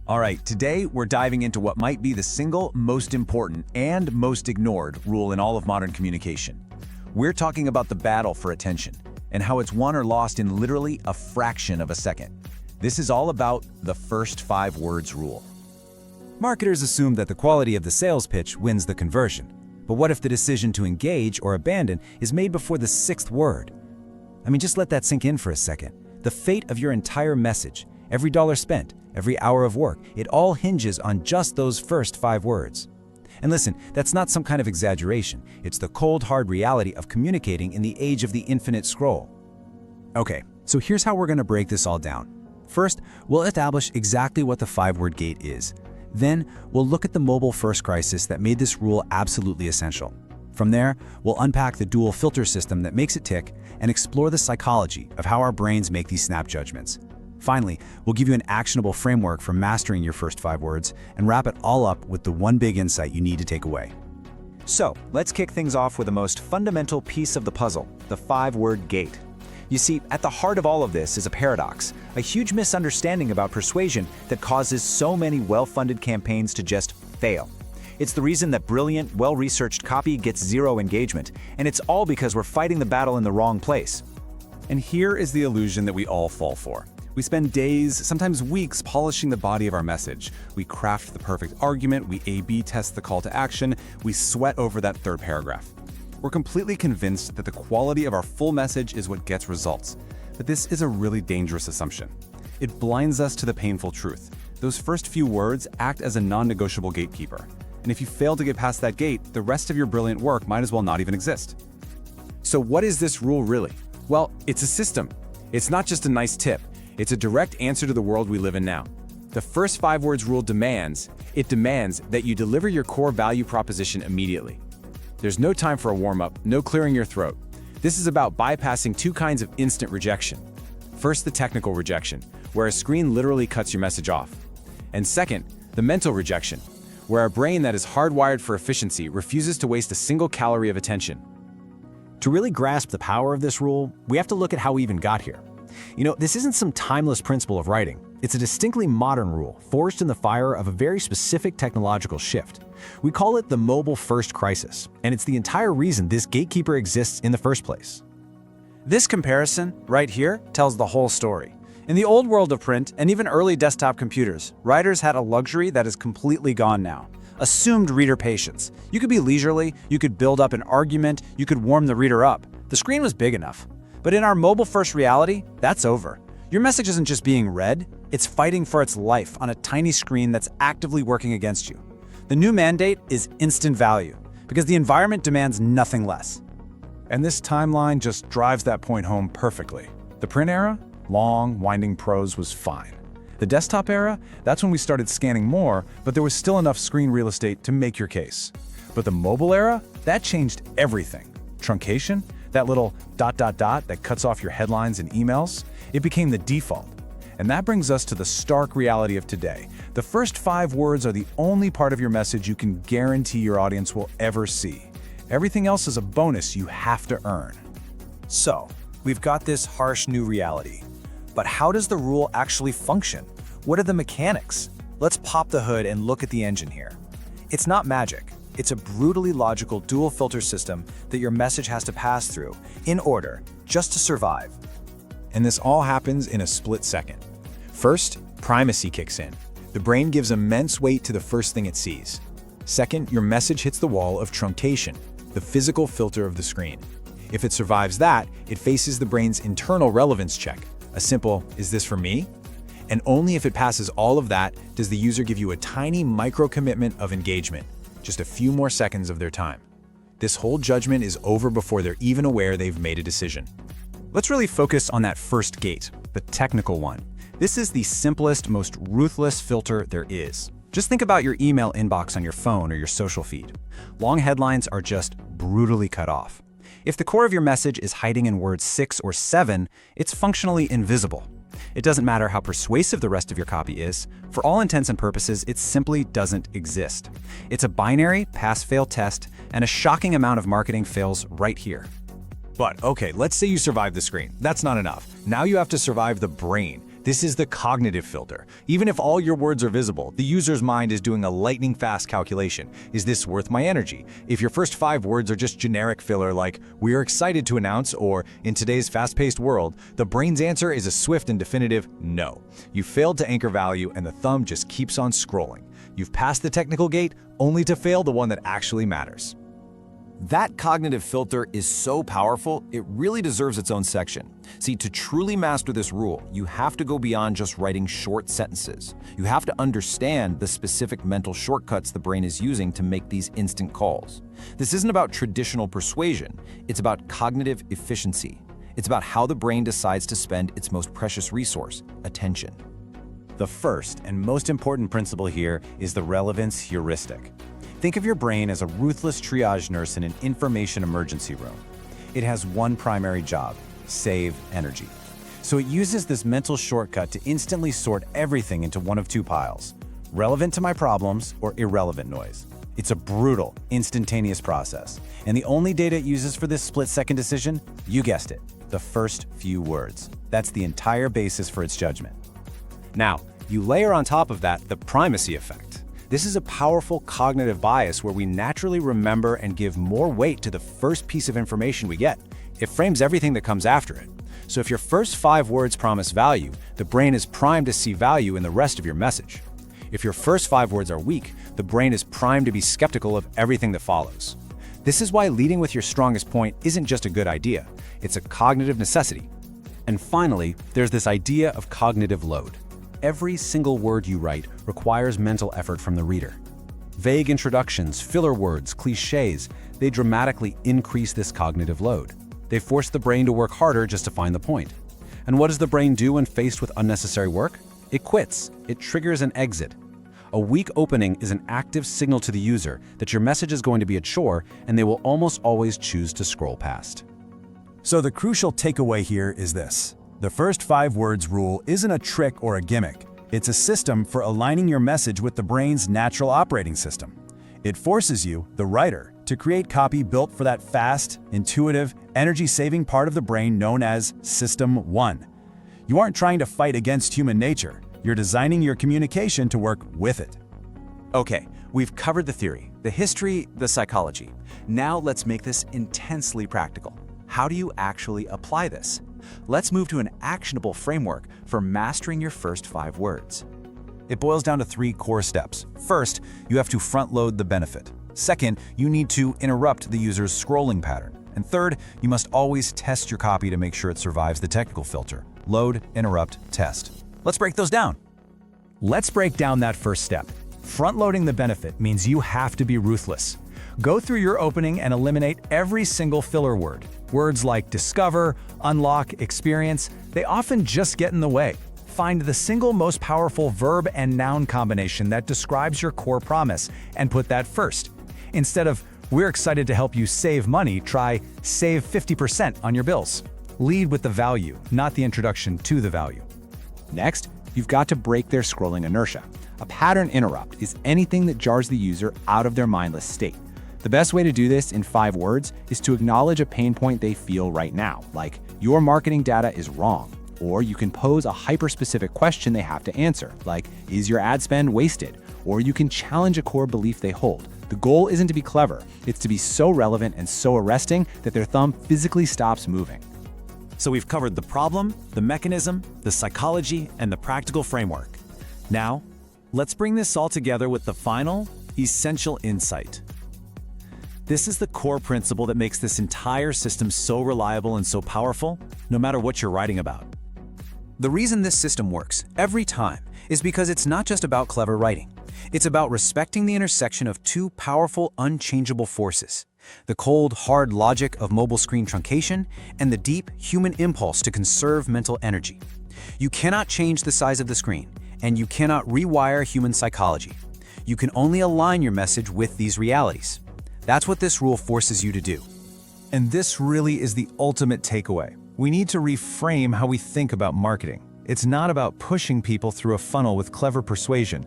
All right, today we're diving into what might be the single most important and most ignored rule in all of modern communication. We're talking about the battle for attention and how it's won or lost in literally a fraction of a second. This is all about the first 5 words rule. Marketers assume that the quality of the sales pitch wins the conversion. But what if the decision to engage or abandon is made before the 6th word? I mean, just let that sink in for a second. The fate of your entire message, every dollar spent, every hour of work, it all hinges on just those first 5 words. And listen, that's not some kind of exaggeration. It's the cold, hard reality of communicating in the age of the infinite scroll. Okay, so here's how we're going to break this all down. First, we'll establish exactly what the 5-word gate is. Then, we'll look at the mobile-first crisis that made this rule absolutely essential. From there, we'll unpack the dual filter system that makes it tick and explore the psychology of how our brains make these snap judgments. Finally, we'll give you an actionable framework for mastering your first 5 words and wrap it all up with the one big insight you need to take away. So, let's kick things off with the most fundamental piece of the puzzle, the 5-word gate. You see, at the heart of all of this is a paradox, a huge misunderstanding about persuasion that causes so many well-funded campaigns to just fail. It's the reason that brilliant, well-researched copy gets 0 engagement, and it's all because we're fighting the battle in the wrong place. And here is the illusion that we all fall for. We spend days, sometimes weeks, polishing the body of our message. We craft the perfect argument, we A/B test the call to action, we sweat over that 3rd paragraph. We're completely convinced that the quality of our full message is what gets results. But this is a really dangerous assumption. It blinds us to the painful truth. Those first few words act as a non-negotiable gatekeeper. And if you fail to get past that gate, the rest of your brilliant work might as well not even exist. So what is this rule really? Well, it's a system. It's not just a nice tip. It's a direct answer to the world we live in now. The first 5 words rule demands that you deliver your core value proposition immediately. There's no time for a warm-up, no clearing your throat. This is about bypassing 2 kinds of instant rejection. First, the technical rejection, where a screen literally cuts your message off. And second, the mental rejection, where a brain that is hardwired for efficiency refuses to waste a single calorie of attention. To really grasp the power of this rule, we have to look at how we even got here. You know, this isn't some timeless principle of writing. It's a distinctly modern rule, forged in the fire of a very specific technological shift. We call it the mobile-first crisis, and it's the entire reason this gatekeeper exists in the first place. This comparison, right here, tells the whole story. In the old world of print, and even early desktop computers, writers had a luxury that is completely gone now. Assumed reader patience. You could be leisurely, you could build up an argument, you could warm the reader up. The screen was big enough. But in our mobile-first reality, that's over. Your message isn't just being read, it's fighting for its life on a tiny screen that's actively working against you. The new mandate is instant value, because the environment demands nothing less. And this timeline just drives that point home perfectly. The print era, long, winding prose was fine. The desktop era, that's when we started scanning more, but there was still enough screen real estate to make your case. But the mobile era, that changed everything. Truncation, that little ... that cuts off your headlines and emails, it became the default. And that brings us to the stark reality of today. The first 5 words are the only part of your message you can guarantee your audience will ever see. Everything else is a bonus you have to earn. So, we've got this harsh new reality. But how does the rule actually function? What are the mechanics? Let's pop the hood and look at the engine here. It's not magic. It's a brutally logical dual filter system that your message has to pass through, in order, just to survive. And this all happens in a split second. First, primacy kicks in. The brain gives immense weight to the first thing it sees. Second, your message hits the wall of truncation, the physical filter of the screen. If it survives that, it faces the brain's internal relevance check, a simple, is this for me? And only if it passes all of that does the user give you a tiny micro-commitment of engagement, just a few more seconds of their time. This whole judgment is over before they're even aware they've made a decision. Let's really focus on that first gate, the technical one. This is the simplest, most ruthless filter there is. Just think about your email inbox on your phone or your social feed. Long headlines are just brutally cut off. If the core of your message is hiding in words 6 or 7, it's functionally invisible. It doesn't matter how persuasive the rest of your copy is. For all intents and purposes, it simply doesn't exist. It's a binary pass-fail test, and a shocking amount of marketing fails right here. But okay, let's say you survive the screen. That's not enough. Now you have to survive the brain, This is the cognitive filter. Even if all your words are visible, the user's mind is doing a lightning-fast calculation. Is this worth my energy? If your first 5 words are just generic filler like, "We are excited to announce," or "In today's fast-paced world," the brain's answer is a swift and definitive no. You failed to anchor value, and the thumb just keeps on scrolling. You've passed the technical gate, only to fail the one that actually matters. That cognitive filter is so powerful, it really deserves its own section. See, to truly master this rule, you have to go beyond just writing short sentences. You have to understand the specific mental shortcuts the brain is using to make these instant calls. This isn't about traditional persuasion, it's about cognitive efficiency. It's about how the brain decides to spend its most precious resource, attention. The first and most important principle here is the relevance heuristic. Think of your brain as a ruthless triage nurse in an information emergency room. It has one primary job: save energy. So it uses this mental shortcut to instantly sort everything into one of 2 piles: relevant to my problems or irrelevant noise. It's a brutal, instantaneous process. And the only data it uses for this split-second decision, you guessed it, the first few words. That's the entire basis for its judgment. Now, you layer on top of that the primacy effect. This is a powerful cognitive bias where we naturally remember and give more weight to the first piece of information we get. It frames everything that comes after it. So if your first 5 words promise value, the brain is primed to see value in the rest of your message. If your first 5 words are weak, the brain is primed to be skeptical of everything that follows. This is why leading with your strongest point isn't just a good idea, it's a cognitive necessity. And finally, there's this idea of cognitive load. Every single word you write requires mental effort from the reader. Vague introductions, filler words, cliches, they dramatically increase this cognitive load. They force the brain to work harder just to find the point. And what does the brain do when faced with unnecessary work? It quits. It triggers an exit. A weak opening is an active signal to the user that your message is going to be a chore, and they will almost always choose to scroll past. So the crucial takeaway here is this. The first 5 words rule isn't a trick or a gimmick. It's a system for aligning your message with the brain's natural operating system. It forces you, the writer, to create copy built for that fast, intuitive, energy-saving part of the brain known as System 1. You aren't trying to fight against human nature. You're designing your communication to work with it. Okay, we've covered the theory, the history, the psychology. Now let's make this intensely practical. How do you actually apply this? Let's move to an actionable framework for mastering your first 5 words. It boils down to 3 core steps. First, you have to front-load the benefit. Second, you need to interrupt the user's scrolling pattern. And third, you must always test your copy to make sure it survives the technical filter. Load, interrupt, test. Let's break those down. Let's break down that first step. Front-loading the benefit means you have to be ruthless. Go through your opening and eliminate every single filler word. Words like discover, unlock, experience, they often just get in the way. Find the single most powerful verb and noun combination that describes your core promise and put that first. Instead of, "We're excited to help you save money," try, "Save 50% on your bills." Lead with the value, not the introduction to the value. Next, you've got to break their scrolling inertia. A pattern interrupt is anything that jars the user out of their mindless state. The best way to do this in 5 words is to acknowledge a pain point they feel right now, like, "Your marketing data is wrong." Or you can pose a hyper-specific question they have to answer, like, "Is your ad spend wasted?" Or you can challenge a core belief they hold. The goal isn't to be clever, it's to be so relevant and so arresting that their thumb physically stops moving. So we've covered the problem, the mechanism, the psychology, and the practical framework. Now, let's bring this all together with the final, essential insight. This is the core principle that makes this entire system so reliable and so powerful, no matter what you're writing about. The reason this system works every time is because it's not just about clever writing. It's about respecting the intersection of 2 powerful, unchangeable forces: the cold, hard logic of mobile screen truncation and the deep human impulse to conserve mental energy. You cannot change the size of the screen, and you cannot rewire human psychology. You can only align your message with these realities. That's what this rule forces you to do. And this really is the ultimate takeaway. We need to reframe how we think about marketing. It's not about pushing people through a funnel with clever persuasion.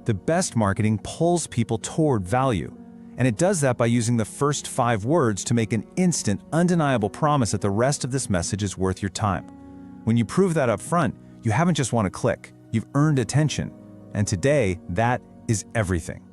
The best marketing pulls people toward value. And it does that by using the first 5 words to make an instant, undeniable promise that the rest of this message is worth your time. When you prove that up front, You haven't just won a click, you've earned attention. And today, that is everything.